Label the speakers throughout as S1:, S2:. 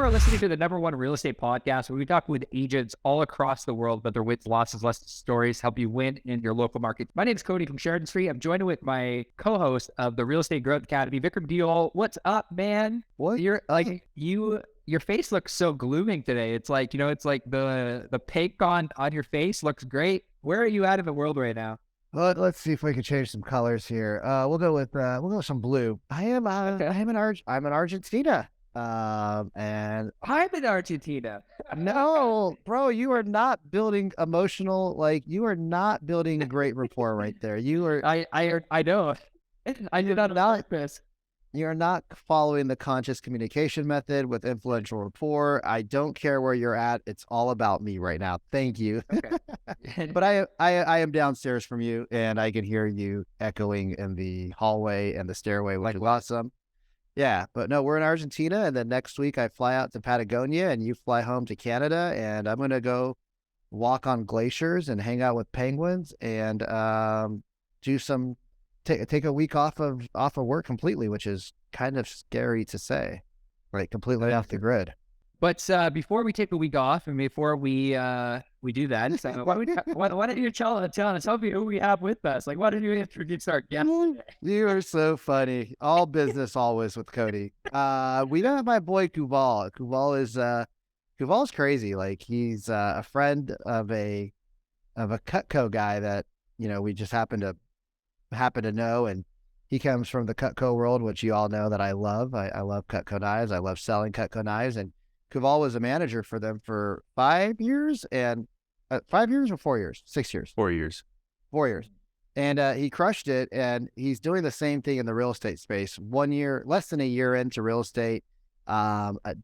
S1: are listening to the #1 real estate podcast where we talk with agents all across the world about their wins, losses, lessons, stories, help you win in your local market. My name is Cody from Sheridan Street. I'm joined with my co-host of the Real Estate Growth Academy, Vikram Deol. What's up, man?
S2: What?
S1: You're like your face looks so glooming today. It's like, it's like the paint on your face looks great. Where are you at in the world right now?
S2: Well, let's see if we can change some colors here. We'll go with some blue. I'm in Argentina. And
S1: I'm in Argentina.
S2: no, bro, you are not building you are not building a great rapport right there. You are.
S1: I know. I did not know this.
S2: You're not following the conscious communication method with influential rapport. I don't care where you're at. It's all about me right now. Thank you.
S1: Okay.
S2: But I am downstairs from you, and I can hear you echoing in the hallway and the stairway, which is awesome. Yeah, but no, we're in Argentina, and then next week I fly out to Patagonia, and you fly home to Canada, and I'm going to go walk on glaciers and hang out with penguins and take a week off of work completely, which is kind of scary to say, like completely off the grid.
S1: But before we take a week off and before we do that, so why don't you tell us who we have with us? Like, why don't you introduce our guest?
S2: You are so funny. All business always with Cody. We have my boy Kuvaal. Kuval's crazy. Like, he's a friend of a Cutco guy that we just happen to know, and he comes from the Cutco world, which you all know that I love. I love Cutco knives. I love selling Cutco knives, and Kuvaal was a manager for them for 5 years, and 5 years or 4 years, 6 years,
S3: 4 years,
S2: 4 years, and he crushed it. And he's doing the same thing in the real estate space. 1 year, less than a year into real estate,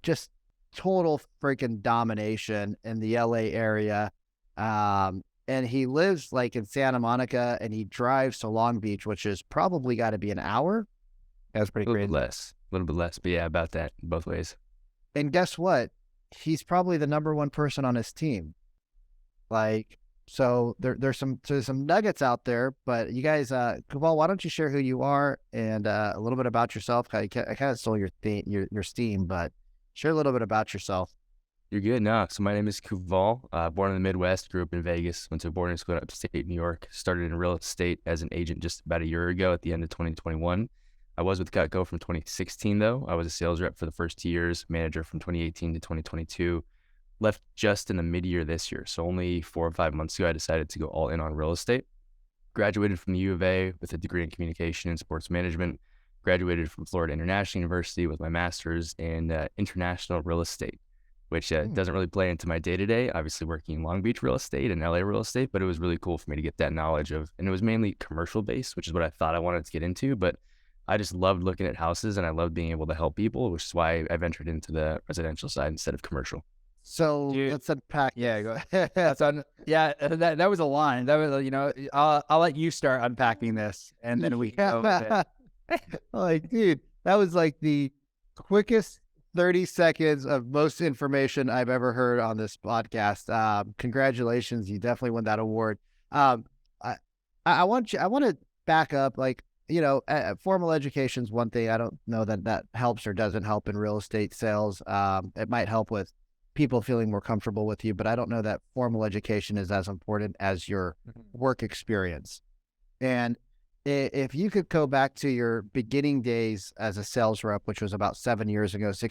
S2: just total freaking domination in the LA area. And he lives like in Santa Monica, and he drives to Long Beach, which is probably got to be an hour.
S3: That's pretty crazy. A little bit less, but yeah, about that both ways.
S2: And guess what? He's probably the #1 person on his team. Like, so there's some nuggets out there, but you guys, Kuvaal, why don't you share who you are and a little bit about yourself? I kind of stole your steam, but share a little bit about yourself.
S3: You're good. No, so my name is Kuvaal, born in the Midwest, grew up in Vegas, went to boarding school in upstate New York, started in real estate as an agent just about a year ago at the end of 2021. I was with Cutco from 2016, though. I was a sales rep for the first 2 years, manager from 2018 to 2022. Left just in the mid-year this year. So only 4 or 5 months ago, I decided to go all in on real estate. Graduated from the U of A with a degree in communication and sports management. Graduated from Florida International University with my master's in international real estate, which doesn't really play into my day-to-day, obviously working in Long Beach real estate and LA real estate, but it was really cool for me to get that knowledge of, and it was mainly commercial-based, which is what I thought I wanted to get into, but I just loved looking at houses and I loved being able to help people, which is why I ventured into the residential side instead of commercial.
S2: So let's unpack.
S1: Yeah, go ahead. That was a line. That was, I'll let you start unpacking this, and then we go.
S2: Like, dude, that was like the quickest 30 seconds of most information I've ever heard on this podcast. Congratulations. You definitely won that award. I want to back up, like, formal education is one thing. I don't know that helps or doesn't help in real estate sales. It might help with people feeling more comfortable with you, but I don't know that formal education is as important as your work experience. And if you could go back to your beginning days as a sales rep, which was about 6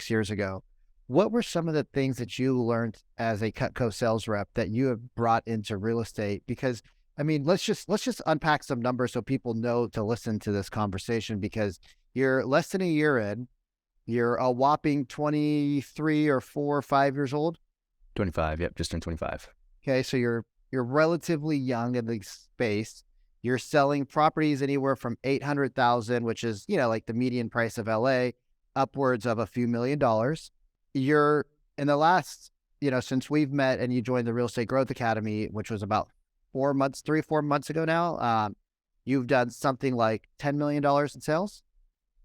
S2: years ago, what were some of the things that you learned as a Cutco sales rep that you have brought into real estate? Because I mean, let's just unpack some numbers so people know to listen to this conversation, because you're less than a year in, you're a whopping 23 or 4 or 5 years old.
S3: 25. Yep. Just turned 25.
S2: Okay. So you're relatively young in the space. You're selling properties anywhere from 800,000, which is, like the median price of LA, upwards of a few $1 million. You're in the last, since we've met and you joined the Real Estate Growth Academy, which was about 4 months ago now, you've done something like $10 million in sales?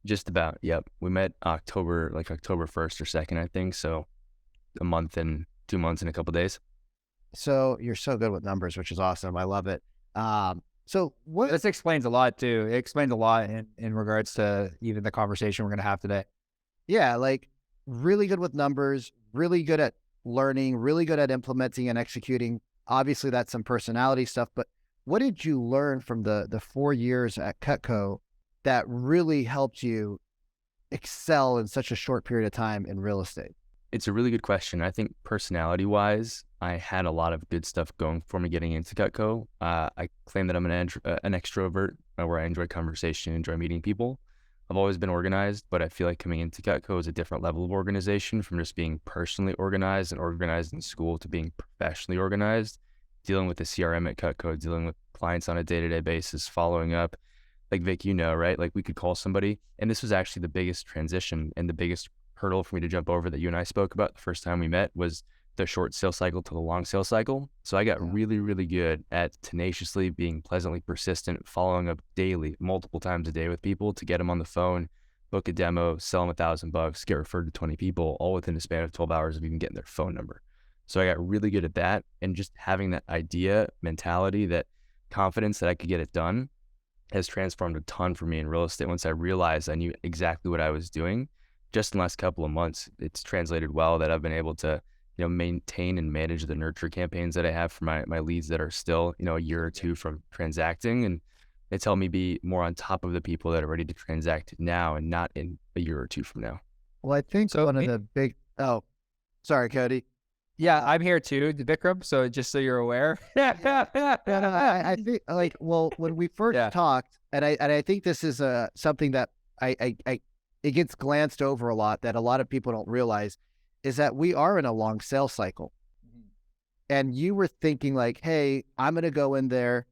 S3: Just about, yep. We met October 1st or 2nd, I think. So a month and 2 months and a couple of days.
S2: So you're so good with numbers, which is awesome. I love it. So what?
S1: This explains a lot too. It explains a lot in regards to even the conversation we're going to have today.
S2: Yeah. Like, really good with numbers, really good at learning, really good at implementing and executing. Obviously, that's some personality stuff, but what did you learn from the 4 years at Cutco that really helped you excel in such a short period of time in real estate?
S3: It's a really good question. I think personality-wise, I had a lot of good stuff going for me getting into Cutco. I claim that I'm an extrovert, where I enjoy conversation, enjoy meeting people. I've always been organized, but I feel like coming into Cutco is a different level of organization, from just being personally organized and organized in school to being professionally organized, dealing with the CRM at Cutco, dealing with clients on a day-to-day basis, following up. Like Vic, right? Like we could call somebody, and this was actually the biggest transition and the biggest hurdle for me to jump over that you and I spoke about the first time we met, was the short sales cycle to the long sales cycle. So I got really, really good at tenaciously being pleasantly persistent, following up daily, multiple times a day with people to get them on the phone, book a demo, sell them $1,000, get referred to 20 people, all within a span of 12 hours of even getting their phone number. So I got really good at that, and just having that idea, mentality, that confidence that I could get it done has transformed a ton for me in real estate. Once I realized I knew exactly what I was doing, just in the last couple of months, it's translated well that I've been able to, maintain and manage the nurture campaigns that I have for my leads that are still, a year or two from transacting. And it's helped me be more on top of the people that are ready to transact now and not in a year or two from now.
S2: Well, I think one of the big, sorry, Cody.
S1: Yeah, I'm here too, Vikram. So just so you're aware.
S2: I think when we first talked, and I think this is something that it gets glanced over a lot, that a lot of people don't realize, is that we are in a long sales cycle. And you were thinking like, hey, I'm going to go in there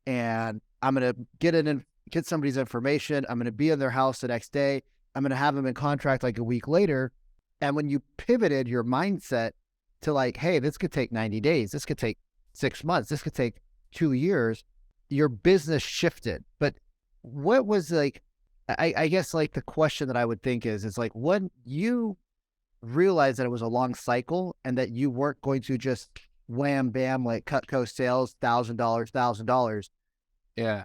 S2: and I'm going to get somebody's information. I'm going to be in their house the next day. I'm going to have them in contract like a week later. And when you pivoted your mindset to like, hey, this could take 90 days. This could take 6 months. This could take 2 years. Your business shifted. But what was like, I guess like the question that I would think is like, when you realized that it was a long cycle and that you weren't going to just wham, bam, like Cutco sales, $1,000.
S1: Yeah.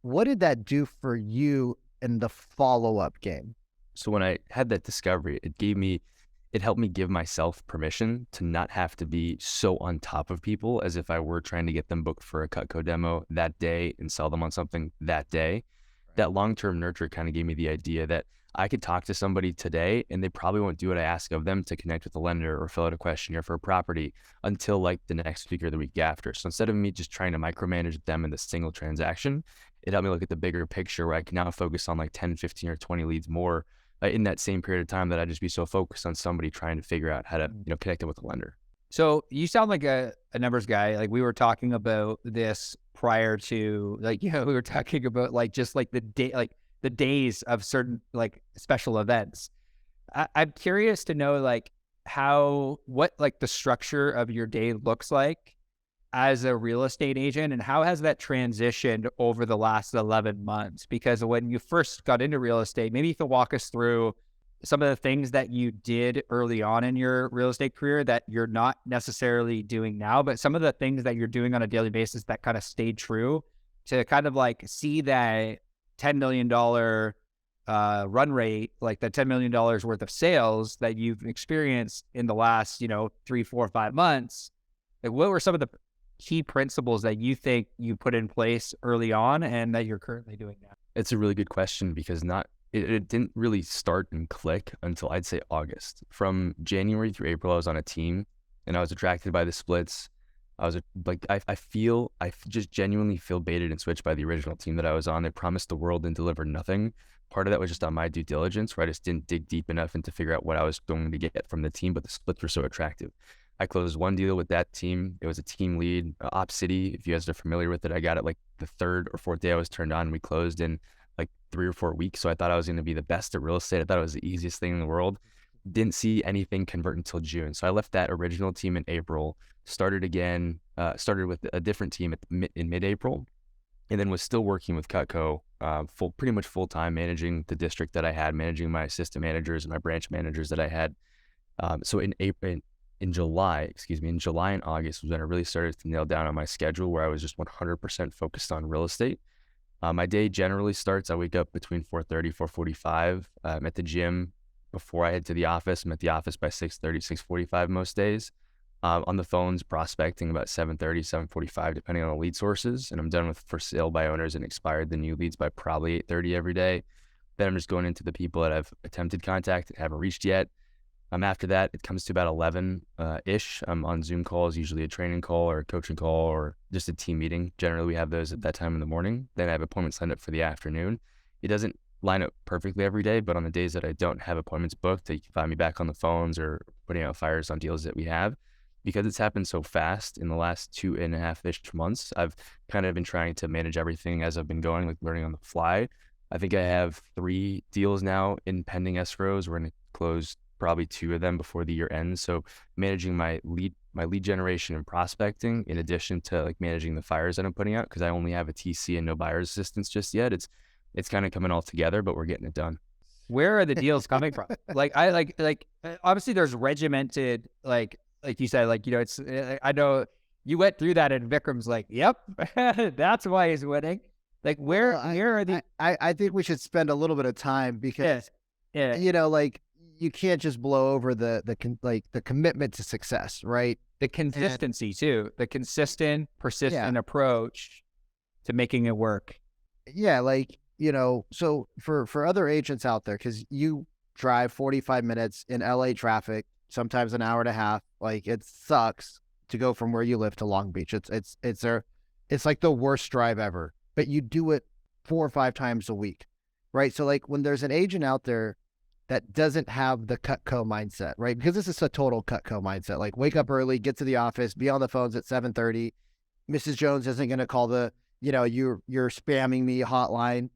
S2: What did that do for you in the follow-up game?
S3: So when I had that discovery, it helped me give myself permission to not have to be so on top of people as if I were trying to get them booked for a Cutco demo that day and sell them on something that day. Right. That long-term nurture kind of gave me the idea that I could talk to somebody today and they probably won't do what I ask of them to connect with a lender or fill out a questionnaire for a property until like the next week or the week after. So instead of me just trying to micromanage them in the single transaction, it helped me look at the bigger picture, where I can now focus on like 10, 15, or 20 leads more in that same period of time that I'd just be so focused on somebody trying to figure out how to, connect it with a lender.
S1: So you sound like a numbers guy. Like we were talking about this prior to, like, we were talking about like just like the day, like the days of certain like special events. I'm curious to know like what like the structure of your day looks like as a real estate agent, and how has that transitioned over the last 11 months? Because when you first got into real estate, maybe you can walk us through some of the things that you did early on in your real estate career that you're not necessarily doing now, but some of the things that you're doing on a daily basis that kind of stayed true to kind of like see that $10 million run rate, like the $10 million worth of sales that you've experienced in the last, 3, 4, 5 months. Like, what were some of the key principles that you think you put in place early on and that you're currently doing now?
S3: It's a really good question, because it didn't really start and click until I'd say August. From January through April, I was on a team and I was attracted by the splits. I just genuinely feel baited and switched by the original team that I was on. They promised the world and delivered nothing. Part of that was just on my due diligence, where I just didn't dig deep enough into figure out what I was going to get from the team, but the splits were so attractive. I closed one deal with that team. It was a team lead, Op City. If you guys are familiar with it, I got it like the 3rd or 4th day I was turned on. We closed in like 3 or 4 weeks. So I thought I was going to be the best at real estate. I thought it was the easiest thing in the world. Didn't see anything convert until June. So I left that original team in April, started with a different team in mid-April, and then was still working with Cutco pretty much full-time, managing the district that I had, managing my assistant managers and my branch managers that I had. So in July and August was when I really started to nail down on my schedule, where I was just 100% focused on real estate. My day generally starts, I wake up between 4:30, 4:45. I'm at the gym, before I head to the office. I'm at the office by 6:30, 6:45 most days. On the phones, prospecting about 7:30, 7:45, depending on the lead sources. And I'm done with for sale by owners and expired the new leads by probably 8:30 every day. Then I'm just going into the people that I've attempted contact and haven't reached yet. After that, it comes to about 11-ish. I'm on Zoom calls, usually a training call or a coaching call or just a team meeting. Generally, we have those at that time in the morning. Then I have appointments lined up for the afternoon. It doesn't line up perfectly every day, but on the days that I don't have appointments booked, you can find me back on the phones or putting out fires on deals that we have. Because it's happened so fast in the last 2.5-ish months, I've kind of been trying to manage everything as I've been going, like learning on the fly. I think I have 3 deals now in pending escrows. We're going to close probably 2 of them before the year ends. So managing my lead generation and prospecting, in addition to like managing the fires that I'm putting out, because I only have a TC and no buyer's assistance just yet. It's kind of coming all together, but we're getting it done.
S1: Where are the deals coming from? Obviously there's regimented, like you said, like, you know, it's, I know you went through that and Vikram's like, yep, that's why he's winning. Like where are the,
S2: I think we should spend a little bit of time because,
S1: yeah.
S2: you know, like you can't just blow over the commitment to success, right?
S1: The consistency too, the consistent, persistent approach to making it work.
S2: Yeah. Like, you know, so for other agents out there, cause you drive 45 minutes in LA traffic, sometimes an hour and a half, like it sucks to go from where you live to Long Beach. It's like the worst drive ever, but you do it 4 or 5 times a week, right? So like when there's an agent out there that doesn't have the Cutco mindset, right? Because this is a total Cutco mindset. Like wake up early, get to the office, be on the phones at 7:30. Mrs. Jones isn't going to call the, you know, you're spamming me hotline.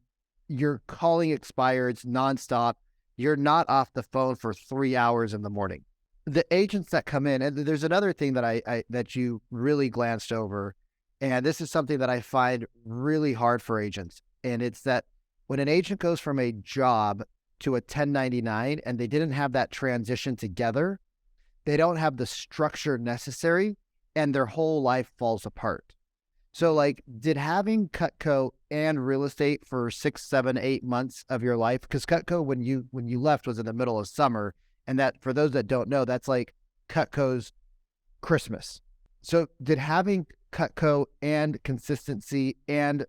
S2: You're calling expireds nonstop. You're not off the phone for 3 hours in the morning. The agents that come in, and there's another thing that I that you really glanced over, and this is something that I find really hard for agents. And it's that when an agent goes from a job to a 1099 and they didn't have that transition together, they don't have the structure necessary and their whole life falls apart. So like, did having Cutco and real estate for 6, 7, 8 months of your life, because Cutco, when you left, was in the middle of summer. And that, for those that don't know, that's like Cutco's Christmas. So did having Cutco and consistency and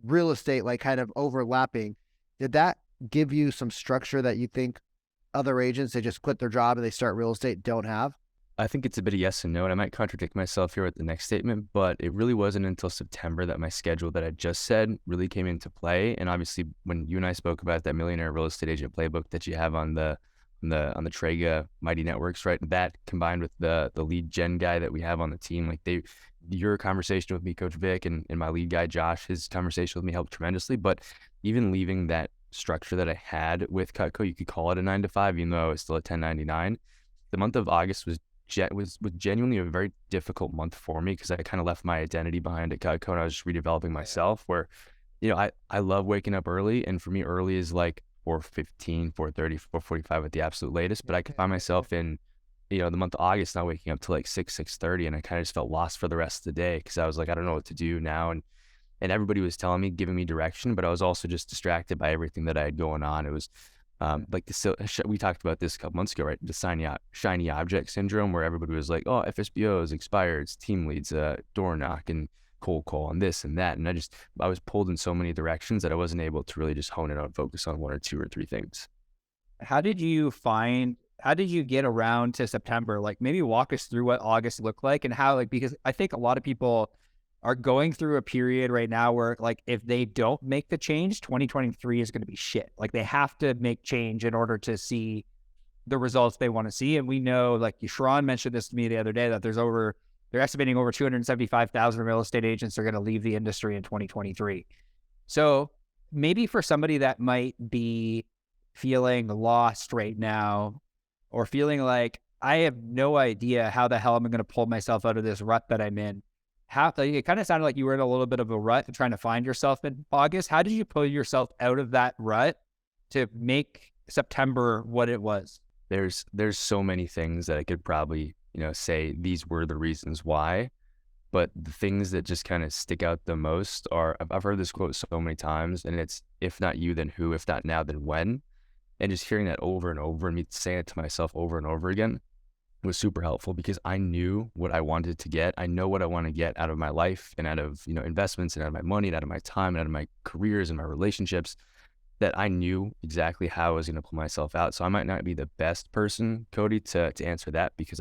S2: real estate like kind of overlapping, did that give you some structure that you think other agents, they just quit their job and they start real estate, don't have?
S3: I think it's a bit of yes and no, and I might contradict myself here with the next statement, but it really wasn't until September that my schedule that I just said really came into play. And obviously, when you and I spoke about that Millionaire Real Estate Agent Playbook that you have on the Traega Mighty Networks, right? That combined with the lead gen guy that we have on the team, like your conversation with me, Coach Vic, and my lead guy Josh, his conversation with me helped tremendously. But even leaving that structure that I had with Cutco, you could call it a 9 to 5, even though I was still a 1099. The month of August was genuinely a very difficult month for me because I kind of left my identity behind at Cutco and I was just redeveloping myself. Where, you know, I love waking up early, and for me, early is like 4:15, 4:30, 4:45 at the absolute latest. But I could find myself in, you know, the month of August not waking up till like 6:30, and I kind of just felt lost for the rest of the day because I was like, I don't know what to do now, and everybody was telling me, giving me direction, but I was also just distracted by everything that I had going on. It was like we talked about this a couple months ago, right? The shiny object syndrome, where everybody was like, oh, FSBOs, expireds, team leads, door knock, and cold call, and this and that. And I was pulled in so many directions that I wasn't able to really just hone in on focus on 1 or 2 or 3 things.
S1: How did you get around to September? Like maybe walk us through what August looked like and how, like, because I think a lot of people are going through a period right now where, like, if they don't make the change, 2023 is going to be shit. Like they have to make change in order to see the results they want to see. And we know, like Sharon mentioned this to me the other day, that they're estimating over 275,000 real estate agents are going to leave the industry in 2023. So maybe for somebody that might be feeling lost right now, or feeling like, I have no idea how the hell I'm going to pull myself out of this rut that I'm in. It kind of sounded like you were in a little bit of a rut and trying to find yourself in August. How did you pull yourself out of that rut to make September what it was?
S3: There's so many things that I could probably, you know, say these were the reasons why, but the things that just kind of stick out the most are, I've heard this quote so many times, and it's, if not you, then who? If not now, then when? And just hearing that over and over and me saying it to myself over and over again was super helpful because I knew what I wanted to get. I know what I want to get out of my life and out of, investments and out of my money and out of my time and out of my careers and my relationships, that I knew exactly how I was going to pull myself out. So I might not be the best person, Cody, to answer that because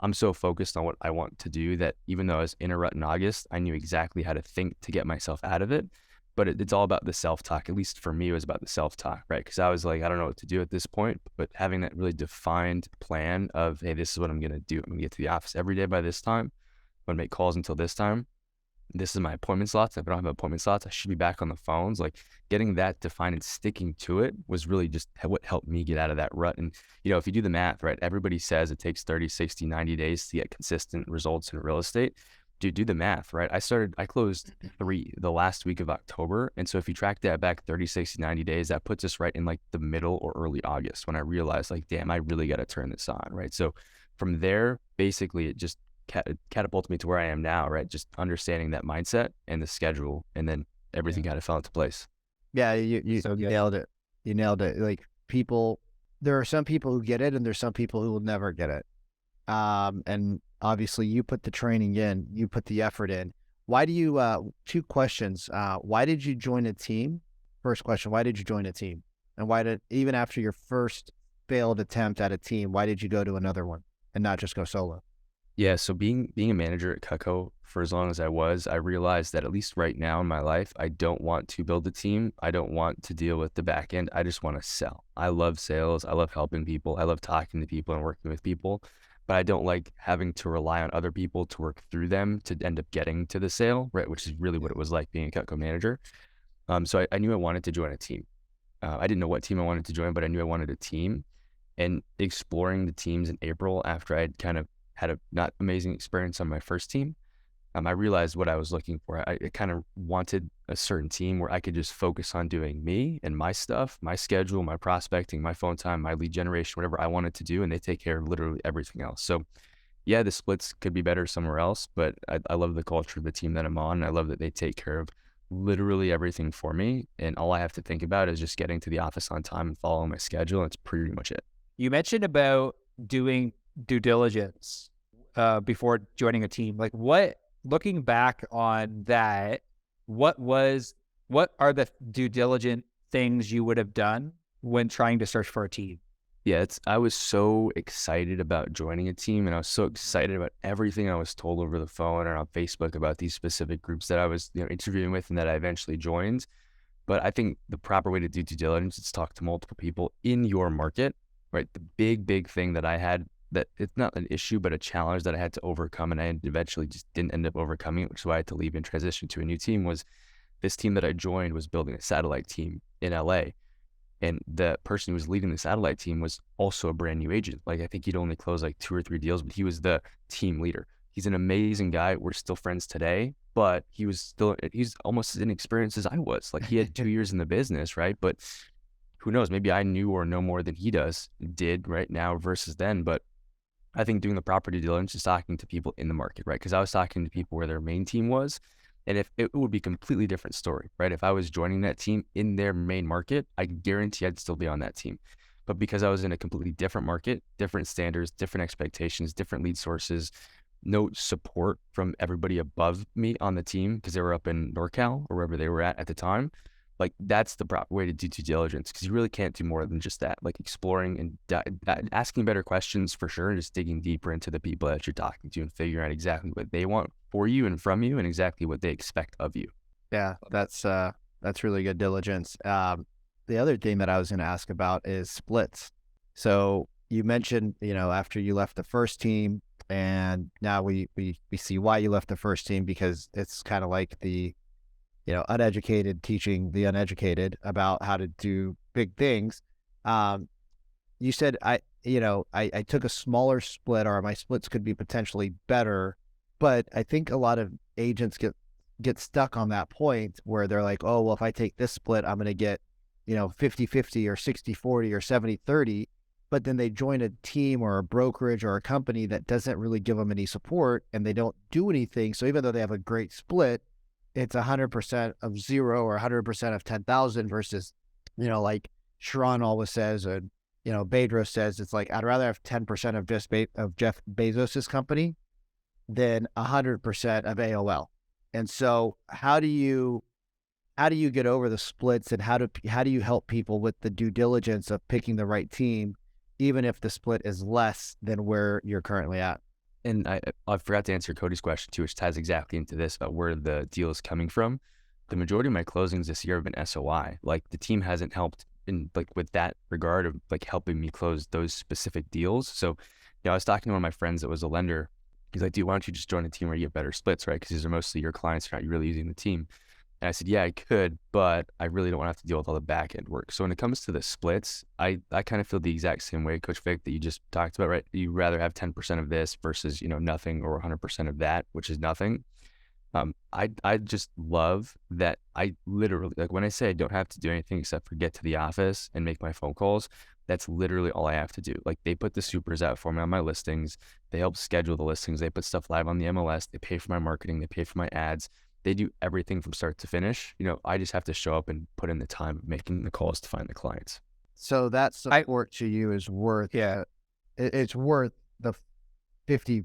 S3: I'm so focused on what I want to do that even though I was in a rut in August, I knew exactly how to think to get myself out of it. But it's all about the self-talk. At least for me, it was about the self-talk, right? Because I was like, I don't know what to do at this point, but having that really defined plan of, hey, this is what I'm going to do. I'm going to get to the office every day by this time. I'm going to make calls until this time. This is my appointment slots. If I don't have appointment slots, I should be back on the phones. Like getting that defined and sticking to it was really just what helped me get out of that rut. And, if you do the math, right, everybody says it takes 30, 60, 90 days to get consistent results in real estate. Do the math, right? I closed 3 the last week of October. And so if you track that back 30, 60, 90 days, that puts us right in like the middle or early August when I realized like, damn, I really got to turn this on, right? So from there, basically it just catapulted me to where I am now, right? Just understanding that mindset and the schedule, and then everything kind of fell into place.
S2: Yeah, you nailed it. You nailed it. Like there are some people who get it, and there's some people who will never get it. And obviously, you put the training in, you put the effort in. Why do you? 2 questions. Why did you join a team? First question: why did you join a team? And why did, even after your first failed attempt at a team, why did you go to another one and not just go solo?
S3: Yeah, so being a manager at Cutco for as long as I was, I realized that at least right now in my life, I don't want to build a team. I don't want to deal with the back end. I just want to sell. I love sales. I love helping people. I love talking to people and working with people, but I don't like having to rely on other people to work through them to end up getting to the sale, right? Which is really what it was like being a Cutco manager. So I knew I wanted to join a team. I didn't know what team I wanted to join, but I knew I wanted a team. And exploring the teams in April after I'd kind of had a not amazing experience on my first team, I realized what I was looking for. I kind of wanted a certain team where I could just focus on doing me and my stuff, my schedule, my prospecting, my phone time, my lead generation, whatever I wanted to do, and they take care of literally everything else. So yeah, the splits could be better somewhere else, but I love the culture of the team that I'm on. And I love that they take care of literally everything for me. And all I have to think about is just getting to the office on time and following my schedule. And it's pretty much it.
S1: You mentioned about doing due diligence before joining a team. Like looking back on that, what are the due diligent things you would have done when trying to search for a team?
S3: Yeah, I was so excited about joining a team, and I was so excited about everything I was told over the phone or on Facebook about these specific groups that I was interviewing with and that I eventually joined. But I think the proper way to do due diligence is talk to multiple people in your market, right? The big thing that I had, that it's not an issue, but a challenge that I had to overcome, and I eventually just didn't end up overcoming it, which is why I had to leave and transition to a new team, was this team that I joined was building a satellite team in LA. And the person who was leading the satellite team was also a brand new agent. Like, I think he'd only closed like 2 or 3 deals, but he was the team leader. He's an amazing guy. We're still friends today, but he's almost as inexperienced as I was. Like, he had 2 years in the business, right? But who knows? Maybe I knew or know more than he did right now versus then. But I think doing the proper due diligence is talking to people in the market, right? Because I was talking to people where their main team was, and if it would be a completely different story, right? If I was joining that team in their main market, I guarantee I'd still be on that team. But because I was in a completely different market, different standards, different expectations, different lead sources, no support from everybody above me on the team because they were up in NorCal or wherever they were at the time, like, that's the proper way to do due diligence, because you really can't do more than just that, like exploring and asking better questions for sure, and just digging deeper into the people that you're talking to and figuring out exactly what they want for you and from you and exactly what they expect of you.
S2: Yeah, that's really good diligence. The other thing that I was going to ask about is splits. So you mentioned, after you left the first team, and now we see why you left the first team, because it's kind of like the uneducated teaching the uneducated about how to do big things. You said I took a smaller split, or my splits could be potentially better, but I think a lot of agents get stuck on that point where they're like, oh, well, if I take this split, I'm going to get 50-50 or 60-40 or 70-30. But then they join a team or a brokerage or a company that doesn't really give them any support, and they don't do anything. So even though they have a great split, it's 100% of 0 or 100% of 10,000 versus, like Sharon always says, and Bedros says, it's like, I'd rather have 10% of Jeff Bezos's company than 100% of AOL. And so how do you get over the splits, and how do you help people with the due diligence of picking the right team, even if the split is less than where you're currently at?
S3: And I forgot to answer Cody's question too, which ties exactly into this about where the deal is coming from. The majority of my closings this year have been SOI. Like, the team hasn't helped in like with that regard of like helping me close those specific deals. So, I was talking to one of my friends that was a lender. He's like, dude, why don't you just join a team where you get better splits, right? Because these are mostly your clients, you're not really using the team. And I said, yeah, I could, but I really don't want to have to deal with all the back end work. So when it comes to the splits, I kind of feel the exact same way, Coach Vic, that you just talked about, right? You rather have 10% of this versus, nothing, or 100% of that, which is nothing. I just love that I literally, like, when I say I don't have to do anything except for get to the office and make my phone calls, that's literally all I have to do. Like, they put the supers out for me on my listings. They help schedule the listings. They put stuff live on the MLS. They pay for my marketing. They pay for my ads. They do everything from start to finish. I just have to show up and put in the time of making the calls to find the clients.
S2: So that support to you is worth, it's worth the 50%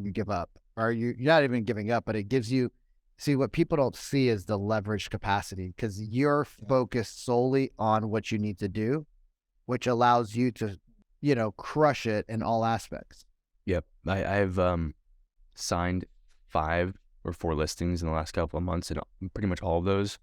S2: you give up. Or you're not even giving up, but it gives you, see, what people don't see is the leverage capacity, because you're focused solely on what you need to do, which allows you to, crush it in all aspects.
S3: Yep. I've signed 5 or 4 listings in the last couple of months, and pretty much all of those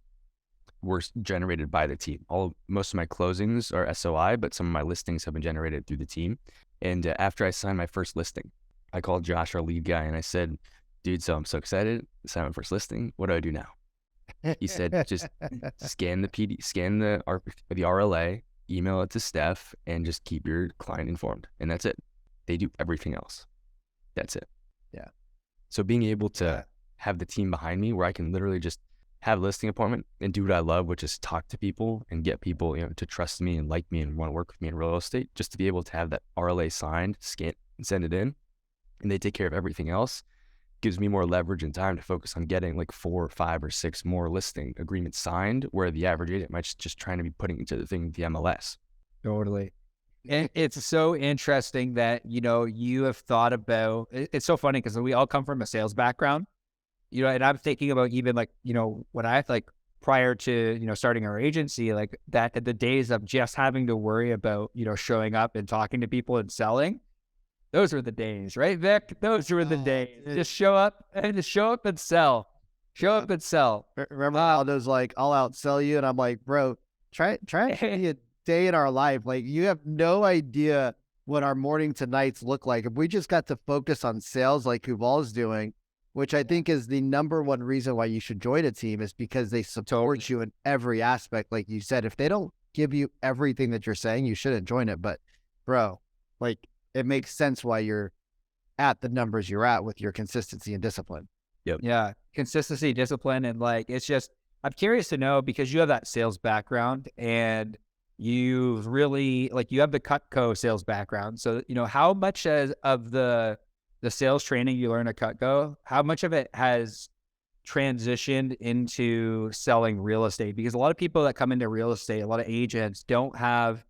S3: were generated by the team. Most of my closings are SOI, but some of my listings have been generated through the team. And after I signed my first listing, I called Josh, our lead guy, and I said, dude, so I'm so excited to sign my first listing. What do I do now? He said, just scan the RLA, email it to Steph, and just keep your client informed. And that's it. They do everything else. That's it.
S2: Yeah.
S3: So being able to have the team behind me where I can literally just have a listing appointment and do what I love, which is talk to people and get people, to trust me and like me and want to work with me in real estate, just to be able to have that RLA signed, scan and send it in, and they take care of everything else, gives me more leverage and time to focus on getting like 4 or 5 or 6 more listing agreements signed, where the average agent might just trying to be putting into the MLS.
S1: Totally. And it's so interesting that, you have thought about, it's so funny because we all come from a sales background, and I'm thinking about even like, when I like prior to, starting our agency, like that, the days of just having to worry about, showing up and talking to people and selling, those were the days, right, Vic? Those were the days. Just show up and sell. Show up and sell.
S2: Remember Aldo's like, I'll outsell you. And I'm like, bro, try a day in our life. Like, you have no idea what our morning to nights look like. If we just got to focus on sales like Kuval's doing, which I think is the number one reason why you should join a team, is because they support you in every aspect. Like you said, if they don't give you everything that you're saying, you shouldn't join it. But bro, like, it makes sense why you're at the numbers you're at with your consistency and discipline.
S3: Yep.
S1: Yeah. Consistency, discipline. And like, it's just, I'm curious to know, because you have that sales background and you've really, like, you have the Cutco sales background. So, how much of the sales training you learn at Cutco, how much of it has transitioned into selling real estate? Because a lot of people that come into real estate, a lot of agents don't have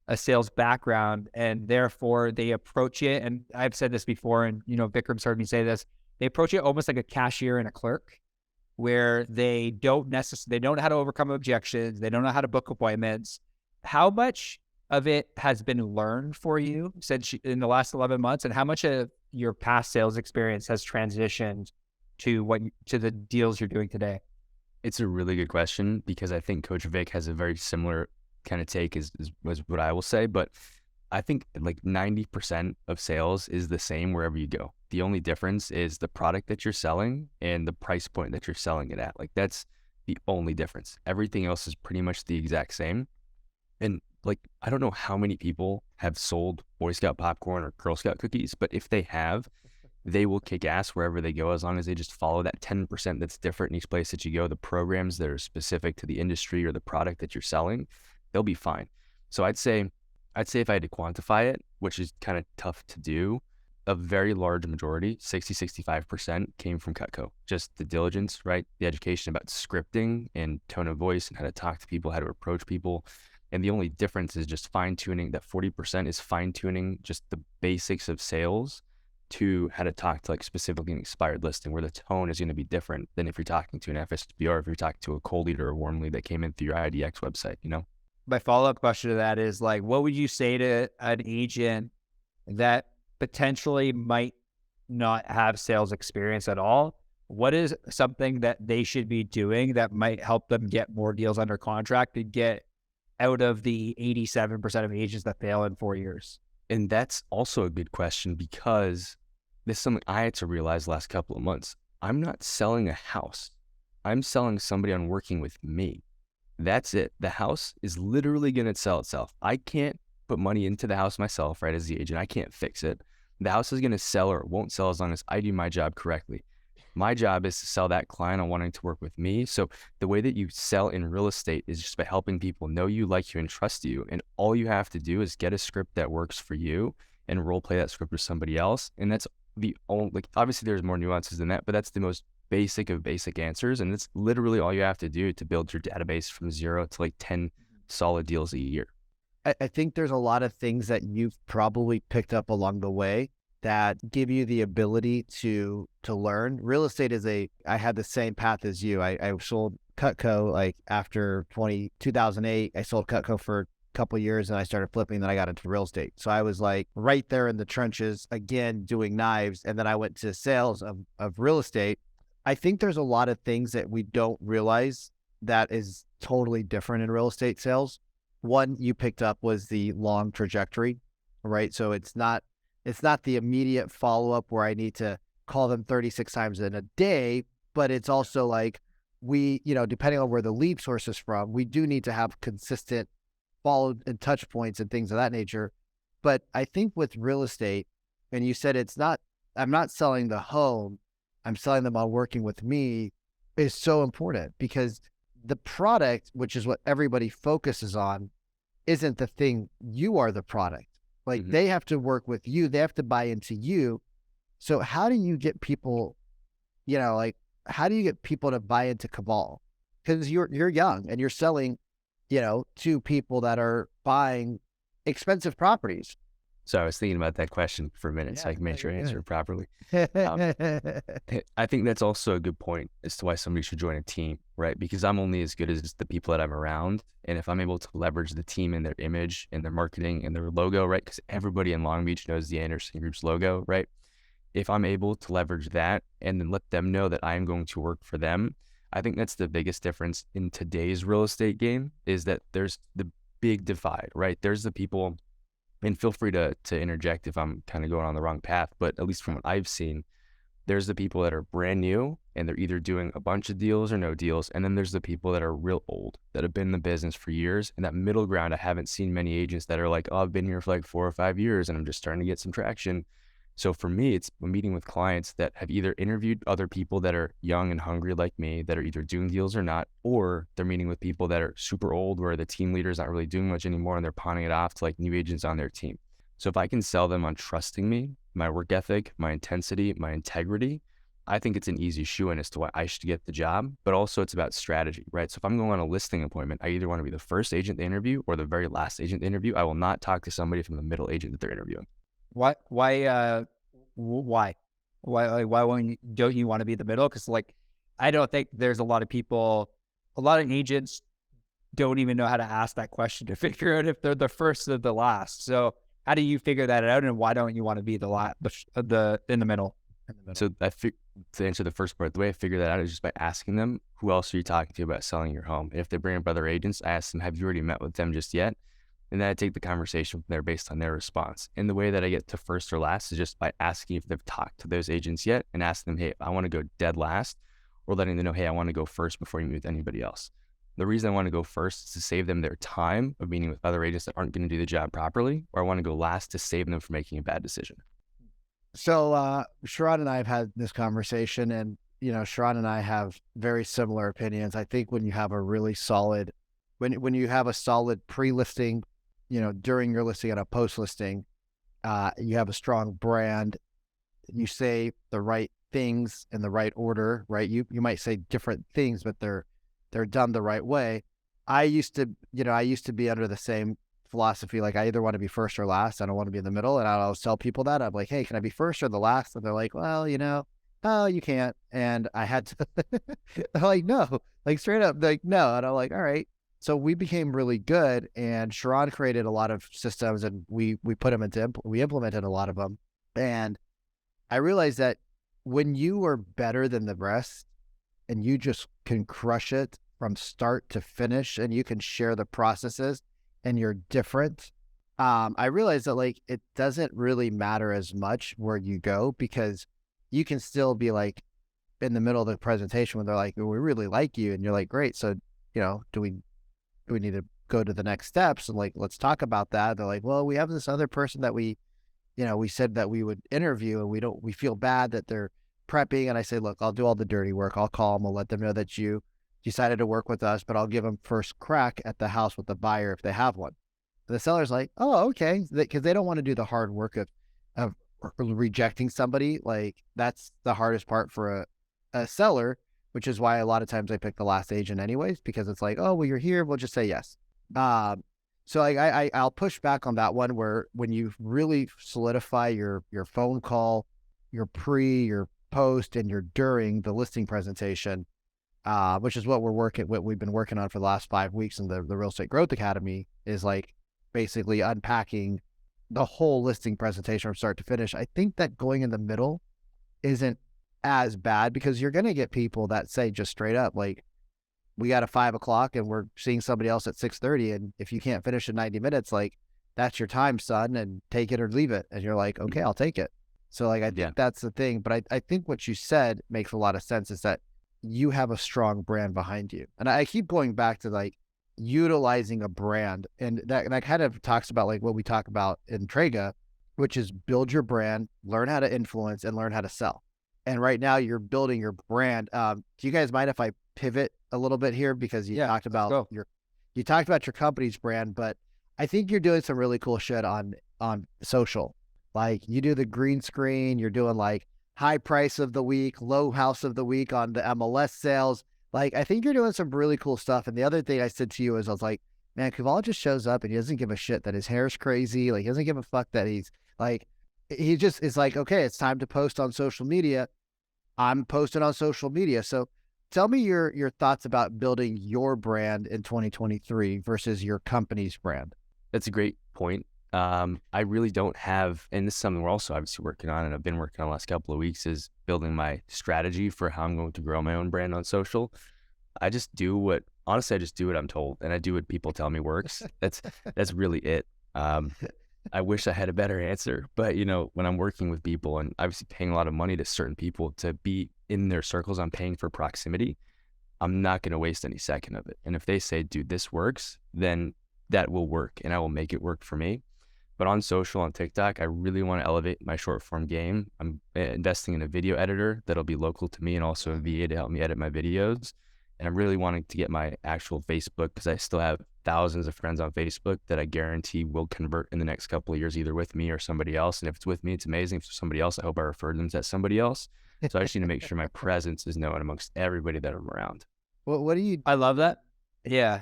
S1: a sales background, and therefore they approach it. And I've said this before, and, Vikram's heard me say this, they approach it almost like a cashier and a clerk, where they don't know how to overcome objections. They don't know how to book appointments. How much of it has been learned for you since in the last 11 months, and how much of your past sales experience has transitioned to the deals you're doing today?
S3: It's a really good question, because I think Coach Vic has a very similar kind of take is what I will say, but I think like 90% of sales is the same wherever you go. The only difference is the product that you're selling and the price point that you're selling it at. Like, that's the only difference. Everything else is pretty much the exact same. And like, I don't know how many people have sold Boy Scout popcorn or Girl Scout cookies, but if they have, they will kick ass wherever they go, as long as they just follow that 10% that's different in each place that you go, the programs that are specific to the industry or the product that you're selling, they'll be fine. So I'd say if I had to quantify it, which is kind of tough to do, a very large majority, 60-65%, came from Cutco. Just the diligence, right? The education about scripting and tone of voice and how to talk to people, how to approach people. And the only difference is just fine tuning. That 40% is fine tuning just the basics of sales to how to talk to like specifically an expired listing, where the tone is going to be different than if you're talking to an FSB or if you're talking to a cold lead or a warm lead that came in through your IDX website, you know?
S1: My follow-up question to that is like, what would you say to an agent that potentially might not have sales experience at all? What is something that they should be doing that might help them get more deals under contract and get out of the 87% of agents that fail in 4 years?
S3: And that's also a good question, because this is something I had to realize last couple of months. I'm not selling a house. I'm selling somebody on working with me. That's it. The house is literally going to sell itself. I can't put money into the house myself, right, as the agent. I can't fix it. The house is going to sell or it won't sell as long as I do my job correctly. My job is to sell that client on wanting to work with me. So the way that you sell in real estate is just by helping people know you, like you, and trust you. And all you have to do is get a script that works for you and role play that script with somebody else. And that's the only, like, obviously there's more nuances than that, but that's the most basic of basic answers. And it's literally all you have to do to build your database from 0 to like 10 solid deals a year.
S2: I think there's a lot of things that you've probably picked up along the way that give you the ability to learn. Real estate is I had the same path as you. I sold Cutco like after 2008. I sold Cutco for a couple of years and I started flipping. Then I got into real estate. So I was like right there in the trenches again, doing knives. And then I went to sales of real estate. I think there's a lot of things that we don't realize that is totally different in real estate sales. One you picked up was the long trajectory, right? So it's not the immediate follow-up where I need to call them 36 times in a day, but it's also like we, depending on where the lead source is from, we do need to have consistent follow and touch points and things of that nature. But I think with real estate, and you said I'm not selling the home, I'm selling them on working with me, is so important, because the product, which is what everybody focuses on, isn't the thing. You are the product. Like they have to work with you. They have to buy into you. So how do you get people, how do you get people to buy into Kuvaal? Because you're young and you're selling, to people that are buying expensive properties.
S3: So I was thinking about that question for a minute, so I can make sure I answer it properly. I think that's also a good point as to why somebody should join a team, right? Because I'm only as good as the people that I'm around. And if I'm able to leverage the team and their image and their marketing and their logo, right? Because everybody in Long Beach knows the Anderson Group's logo, right? If I'm able to leverage that and then let them know that I am going to work for them, I think that's the biggest difference in today's real estate game, is that there's the big divide, right? There's the people, and feel free to interject if I'm kind of going on the wrong path, but at least from what I've seen, there's the people that are brand new and they're either doing a bunch of deals or no deals. And then there's the people that are real old, that have been in the business for years. And that middle ground, I haven't seen many agents that are like, oh, I've been here for like 4 or 5 years and I'm just starting to get some traction. So for me, it's meeting with clients that have either interviewed other people that are young and hungry like me, that are either doing deals or not, or they're meeting with people that are super old where the team leader is not really doing much anymore and they're pawning it off to like new agents on their team. So if I can sell them on trusting me, my work ethic, my intensity, my integrity, I think it's an easy shoe-in as to why I should get the job, but also it's about strategy, right? So if I'm going on a listing appointment, I either want to be the first agent they interview or the very last agent they interview. I will not talk to somebody from the middle agent that they're interviewing.
S1: Why don't you want to be the middle? Because I don't think there's a lot of agents don't even know how to ask that question to figure out if they're the first or the last. So how do you figure that out, and why don't you want to be in the middle?
S3: So to answer the first part, the way I figure that out is just by asking them, who else are you talking to about selling your home? And if they bring up other agents, I ask them, have you already met with them just yet? And then I take the conversation from there based on their response. And the way that I get to first or last is just by asking if they've talked to those agents yet, and ask them, hey, I want to go dead last, or letting them know, hey, I want to go first before you meet with anybody else. The reason I want to go first is to save them their time of meeting with other agents that aren't going to do the job properly, or I want to go last to save them from making a bad decision.
S2: So Sharon and I have had this conversation, and Sharon and I have very similar opinions. I think when you have a really solid, when you have a solid pre-listing, during your listing and a post-listing, you have a strong brand, you say the right things in the right order, right? You might say different things, but they're done the right way. I used to be under the same philosophy. Like I either want to be first or last. I don't want to be in the middle. And I always tell people that I'm like, hey, can I be first or the last? And they're like, well, oh, you can't. And I had to, they're like, no, like straight up, like, no. And I'm like, all right. So we became really good, and Sharon created a lot of systems, and we put them we implemented a lot of them. And I realized that when you are better than the rest and you just can crush it from start to finish and you can share the processes and you're different, I realized that like it doesn't really matter as much where you go, because you can still be like in the middle of the presentation when they're like, well, we really like you. And you're like, great. So, do we need to go to the next steps? And like, let's talk about that. They're like, well, we have this other person that we said that we would interview, and we feel bad that they're prepping. And I say, look, I'll do all the dirty work. I'll call them. I'll let them know that you decided to work with us, but I'll give them first crack at the house with the buyer if they have one. And the seller's like, oh, okay. Because they don't want to do the hard work of rejecting somebody. Like that's the hardest part for a seller, which is why a lot of times I pick the last agent anyways, because it's like, oh, well, you're here. We'll just say yes. So like I'll push back on that one, where when you really solidify your phone call, your pre, your post, and your during the listing presentation, which is what we've been working on for the last 5 weeks in the Real Estate Growth Academy, is like basically unpacking the whole listing presentation from start to finish. I think that going in the middle isn't as bad, because you're going to get people that say just straight up, like, we got a 5 o'clock and we're seeing somebody else at 6:30. And if you can't finish in 90 minutes, like that's your time, son, and take it or leave it. And you're like, okay, I'll take it. So like, I think that's the thing. But I think what you said makes a lot of sense, is that you have a strong brand behind you. And I keep going back to like utilizing a brand, and that kind of talks about like what we talk about in Trega, which is build your brand, learn how to influence, and learn how to sell. And right now you're building your brand. Do you guys mind if I pivot a little bit here, because you talked about your company's brand, but I think you're doing some really cool shit on social. Like you do the green screen, you're doing like high price of the week, low house of the week on the MLS sales. Like I think you're doing some really cool stuff. And the other thing I said to you is, I was like, man, Kuvaal just shows up and he doesn't give a shit that his hair's crazy. Like he doesn't give a fuck that he's like, he just is like, okay, it's time to post on social media. I'm posting on social media. So tell me your thoughts about building your brand in 2023 versus your company's brand.
S3: That's a great point. I really don't have, and this is something we're also obviously working on, and I've been working on the last couple of weeks, is building my strategy for how I'm going to grow my own brand on social. I just do what I'm told, and I do what people tell me works. That's really it. I wish I had a better answer, but when I'm working with people and obviously paying a lot of money to certain people to be in their circles, I'm paying for proximity. I'm not going to waste any second of it. And if they say, dude, this works, then that will work and I will make it work for me. But on social, on TikTok, I really want to elevate my short form game. I'm investing in a video editor that'll be local to me, and also a VA to help me edit my videos. And I'm really wanting to get my actual Facebook, because I still have thousands of friends on Facebook that I guarantee will convert in the next couple of years, either with me or somebody else. And if it's with me, it's amazing. If it's somebody else, I hope I refer them to somebody else. So I just need to make sure my presence is known amongst everybody that I'm around.
S2: What do you?
S1: I love that. Yeah.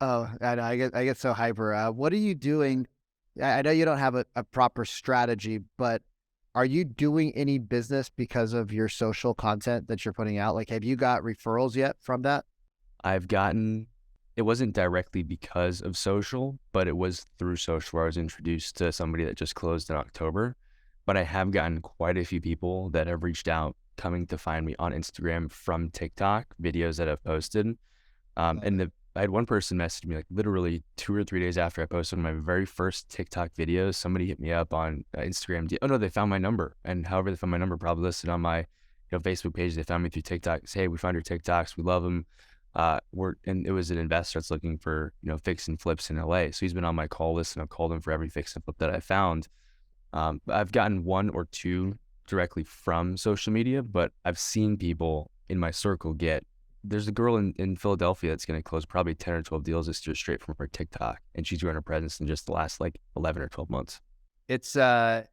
S2: Oh, I get so hyper. What are you doing? I know you don't have a proper strategy, but are you doing any business because of your social content that you're putting out? Like, have you got referrals yet from that?
S3: It wasn't directly because of social, but it was through social where I was introduced to somebody that just closed in October. But I have gotten quite a few people that have reached out, coming to find me on Instagram from TikTok videos that I've posted. I had one person message me like literally 2 or 3 days after I posted my very first TikTok videos. Somebody hit me up on Instagram. Oh no, they found my number, and however they found my number, probably listed on my Facebook page. They found me through TikTok. Say, hey, we found your TikToks. We love them. And it was an investor that's looking for fix and flips in LA. So he's been on my call list, and I've called him for every fix and flip that I found. I've gotten 1 or 2 directly from social media, but I've seen people in my circle there's a girl in Philadelphia that's going to close probably 10 or 12 deals this year straight from her TikTok. And she's grown her presence in just the last like 11 or 12 months.
S1: It's, I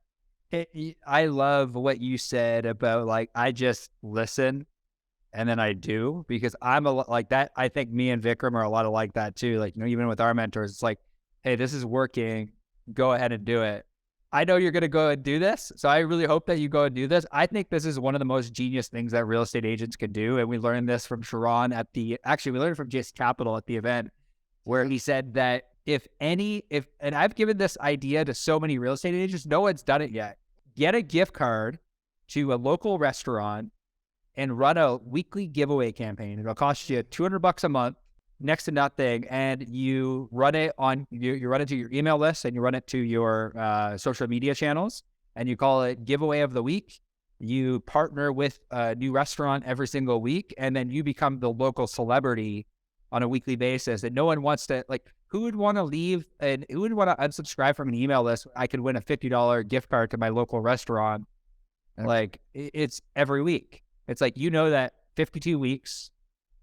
S1: love what you said about like, I just listen and then I do, because I'm like that. I think me and Vikram are a lot of like that too. Like, even with our mentors, it's like, hey, this is working. Go ahead and do it. I know you're going to go and do this, so I really hope that you go and do this. I think this is one of the most genius things that real estate agents can do. And we learned this from Sharon we learned it from Jason Capital at the event, where he said that and I've given this idea to so many real estate agents, no one's done it yet. Get a gift card to a local restaurant and run a weekly giveaway campaign. It'll cost you $200 a month, next to nothing, and you run it you run it to your email list, and you run it to your social media channels, and you call it giveaway of the week. You partner with a new restaurant every single week, and then you become the local celebrity on a weekly basis. And no one wants to, like, who would want to unsubscribe from an email list? I could win a $50 gift card to my local restaurant. Like, it's every week. It's like, that 52 weeks,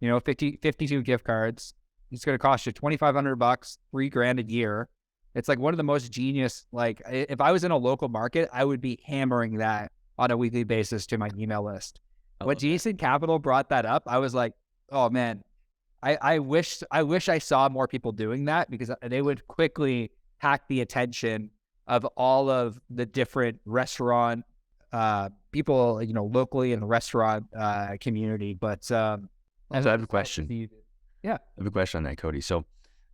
S1: 52 gift cards, it's going to cost you $2,500, $3,000 a year. It's like one of the most genius, like, if I was in a local market, I would be hammering that on a weekly basis to my email list. When Jason Capital brought that up, I was like, oh man, I wish I saw more people doing that, because they would quickly hack the attention of all of the different restaurant people, locally in the restaurant community. But
S3: so I have a question.
S1: Yeah,
S3: I have a question on that, Cody. So,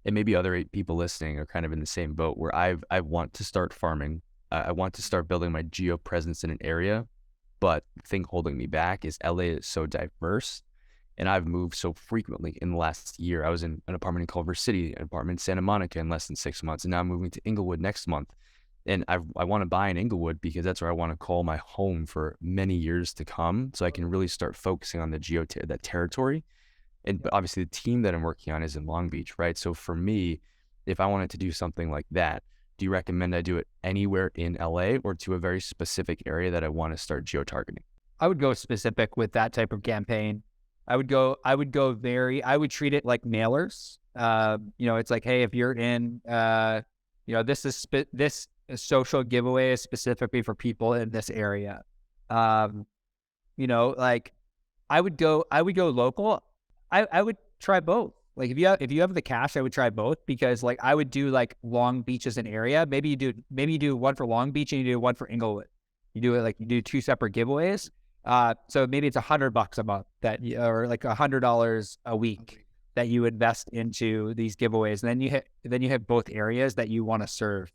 S3: and maybe other people listening are kind of in the same boat, where I want to start farming. I want to start building my geo presence in an area, but the thing holding me back is LA is so diverse, and I've moved so frequently in the last year. I was in an apartment in Culver City, an apartment in Santa Monica in less than 6 months, and now I'm moving to Inglewood next month. And I want to buy in Inglewood because that's where I want to call my home for many years to come, so I can really start focusing on the that territory. But obviously the team that I'm working on is in Long Beach, right? So for me, if I wanted to do something like that, do you recommend I do it anywhere in LA or to a very specific area that I want to start geo-targeting?
S1: I would go specific with that type of campaign. I would treat it like mailers. It's like, hey, if you're in, this social giveaway is specifically for people in this area. Like, I would go local. I would try both. Like, if you have the cash, I would try both, because like I would do like Long Beach as an area. Maybe you do one for Long Beach and you do one for Inglewood. You do two separate giveaways. So maybe it's $100 a month or like $100 a week that you invest into these giveaways, and then you have both areas that you want to serve.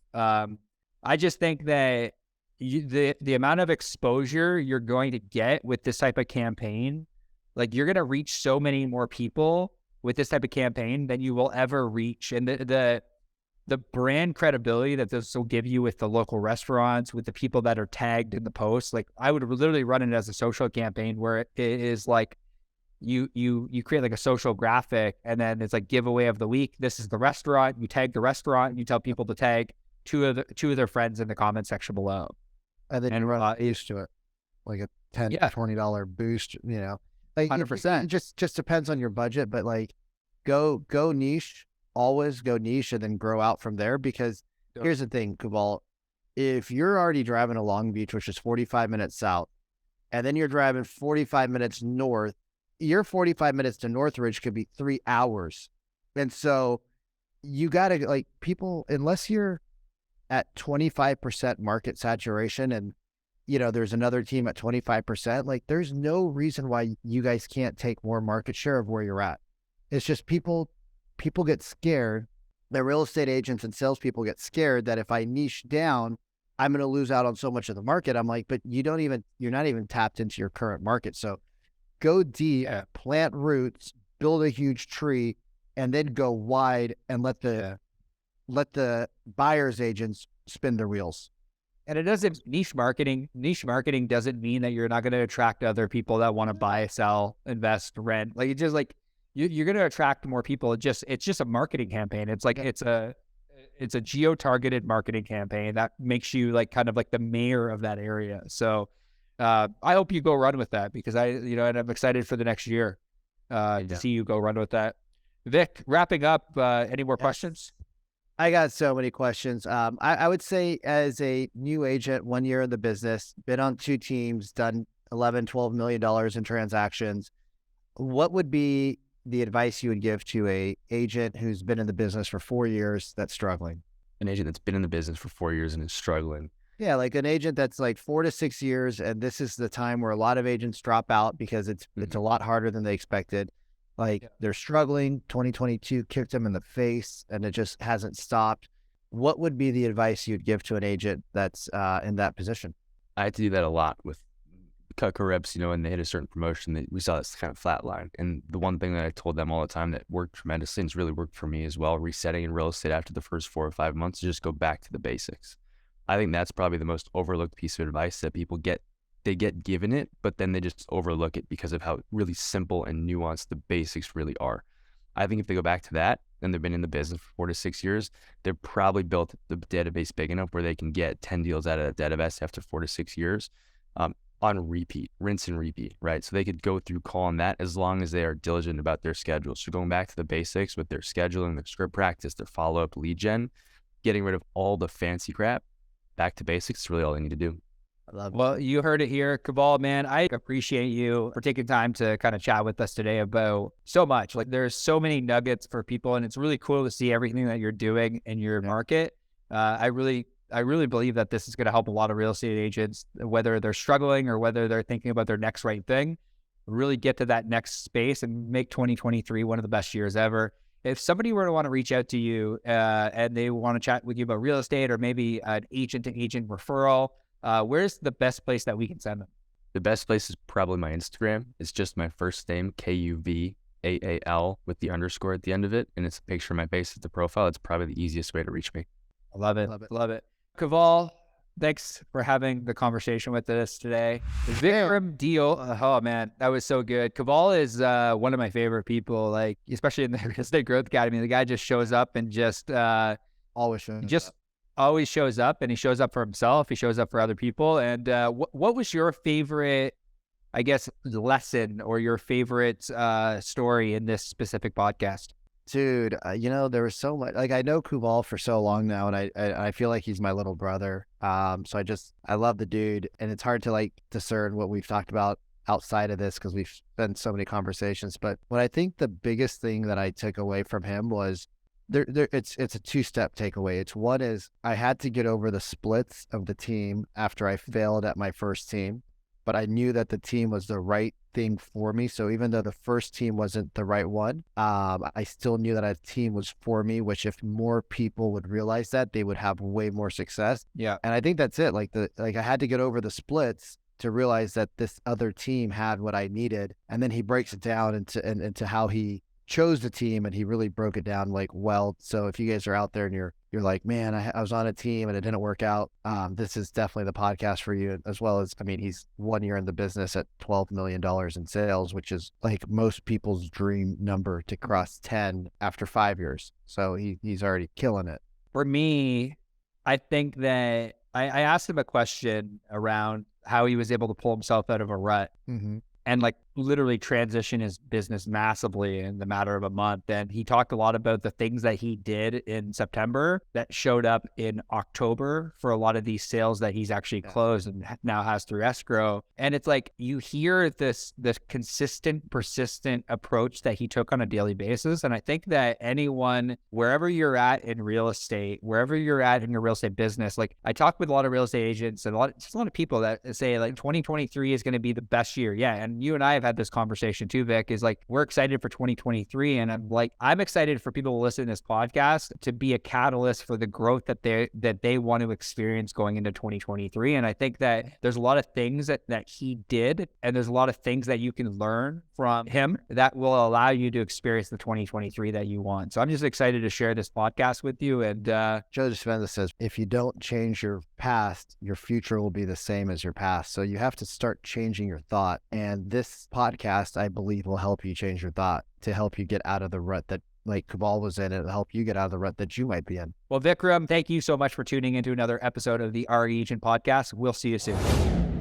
S1: I just think that the amount of exposure you're going to get with this type of campaign, like, you're going to reach so many more people with this type of campaign than you will ever reach. And the brand credibility that this will give you with the local restaurants, with the people that are tagged in the post, like, I would literally run it as a social campaign where it is like, you create like a social graphic, and then it's like giveaway of the week. This is the restaurant. You tag the restaurant, and you tell people to tag two of their friends in the comment section below.
S2: And then you run a boost to it, like a $10, $20 boost, Like
S1: 100%.
S2: It just depends on your budget, but like go niche, always go niche, and then grow out from there. Because here's the thing, Kuvaal, if you're already driving to Long Beach, which is 45 minutes south, and then you're driving 45 minutes north, your 45 minutes to Northridge could be 3 hours. And so you got to, like, people, unless you're at 25% market saturation and there's another team at 25%. Like, there's no reason why you guys can't take more market share of where you're at. It's just people get scared. The real estate agents and salespeople get scared that if I niche down, I'm going to lose out on so much of the market. I'm like, but you're not even tapped into your current market. So go deep, plant roots, build a huge tree, and then go wide and let the buyer's agents spin the wheels.
S1: And it doesn't, niche marketing doesn't mean that you're not going to attract other people that want to buy, sell, invest, rent. Like, it's just like, you're going to attract more people. It's just a marketing campaign. It's like, it's a geo-targeted marketing campaign that makes you like kind of like the mayor of that area. So I hope you go run with that, because and I'm excited for the next year to see you go run with that. Vic, wrapping up, any more questions?
S2: I got so many questions. I would say, as a new agent, 1 year in the business, been on 2 teams, done $11, $12 million in transactions. what would be the advice you would give to a agent who's been in the business for 4 years that's struggling?
S3: An agent that's been in the business for 4 years and is struggling.
S2: Yeah, like an agent that's like 4 to 6 years, and this is the time where a lot of agents drop out because it's a lot harder than they expected. Like they're struggling. 2022 kicked them in the face, and it just hasn't stopped. What would be the advice you'd give to an agent that's in that position?
S3: I had to do that a lot with Cutco reps, and they hit a certain promotion that we saw this kind of flat line. And the one thing that I told them all the time that worked tremendously and it's really worked for me as well, resetting in real estate after the first 4 or 5 months, is just go back to the basics. I think that's probably the most overlooked piece of advice that people get. They get given it, but then they just overlook it because of how really simple and nuanced the basics really are. I think if they go back to that and they've been in the business for 4 to 6 years, they've probably built the database big enough where they can get 10 deals out of that database after 4 to 6 years on repeat, rinse and repeat, right? So they could go through calling that as long as they are diligent about their schedule. So going back to the basics with their scheduling, their script practice, their follow-up lead gen, getting rid of all the fancy crap, back to basics is really all they need to do.
S2: I love it.
S1: Well, you heard it here, Kuvaal, man. I appreciate you for taking time to kind of chat with us today about so much. Like there's so many nuggets for people, and it's really cool to see everything that you're doing in your market. I really believe that this is going to help a lot of real estate agents, whether they're struggling or whether they're thinking about their next right thing, really get to that next space and make 2023 one of the best years ever. If somebody were to want to reach out to you and they want to chat with you about real estate or maybe an agent-to-agent referral, where's the best place that we can send them?
S3: The best place is probably my Instagram. It's just my first name, Kuvaal, with the underscore at the end of it. And it's a picture of my face at the profile. It's probably the easiest way to reach me.
S1: I love it. Love it. Kuvaal, thanks for having the conversation with us today. Vikram Deal. Oh man, that was so good. Kuvaal is one of my favorite people, like especially in the Real Estate Growth Academy. The guy just shows up and just always shows up, and he shows up for himself. He shows up for other people. And what was your favorite, I guess, lesson or your favorite story in this specific podcast?
S2: Dude, there was so much. Like I know Kuvaal for so long now, and I feel like he's my little brother. So I love the dude, and it's hard to like discern what we've talked about outside of this because we've spent so many conversations. But what I think the biggest thing that I took away from him was it's a two-step takeaway. It's one is I had to get over the splits of the team after I failed at my first team, but I knew that the team was the right thing for me. So even though the first team wasn't the right one, I still knew that a team was for me, which if more people would realize that, they would have way more success.
S1: Yeah.
S2: And I think that's it. Like I had to get over the splits to realize that this other team had what I needed. And then he breaks it down into how he chose the team, and he really broke it down like, well, so if you guys are out there and you're like, man, I was on a team and it didn't work out, this is definitely the podcast for you. As well as, I mean, he's 1 year in the business at $12 million in sales, which is like most people's dream number to cross 10 after 5 years. So he's already killing it.
S1: For me, I think that I asked him a question around how he was able to pull himself out of a rut.
S2: Mm-hmm.
S1: And like literally transition his business massively in the matter of a month. And he talked a lot about the things that he did in September that showed up in October for a lot of these sales that he's actually closed and now has through escrow. And it's like you hear this consistent, persistent approach that he took on a daily basis. And I think that anyone, wherever you're at in real estate, wherever you're at in your real estate business, like I talk with a lot of real estate agents and just a lot of people that say like 2023 is going to be the best year. Yeah. And you and I have had this conversation too, Vic, is like, we're excited for 2023. And I'm excited for people to listen to this podcast to be a catalyst for the growth that they want to experience going into 2023. And I think that there's a lot of things that he did, and there's a lot of things that you can learn from him that will allow you to experience the 2023 that you want. So I'm just excited to share this podcast with you. And
S2: Joe Dispenza says, if you don't change your past, your future will be the same as your past. So you have to start changing your thought. And this podcast, I believe, will help you change your thought to help you get out of the rut that like Kuvaal was in. It'll help you get out of the rut that you might be in.
S1: Well, Vikram, thank you so much for tuning into another episode of the RE Agent Podcast. We'll see you soon.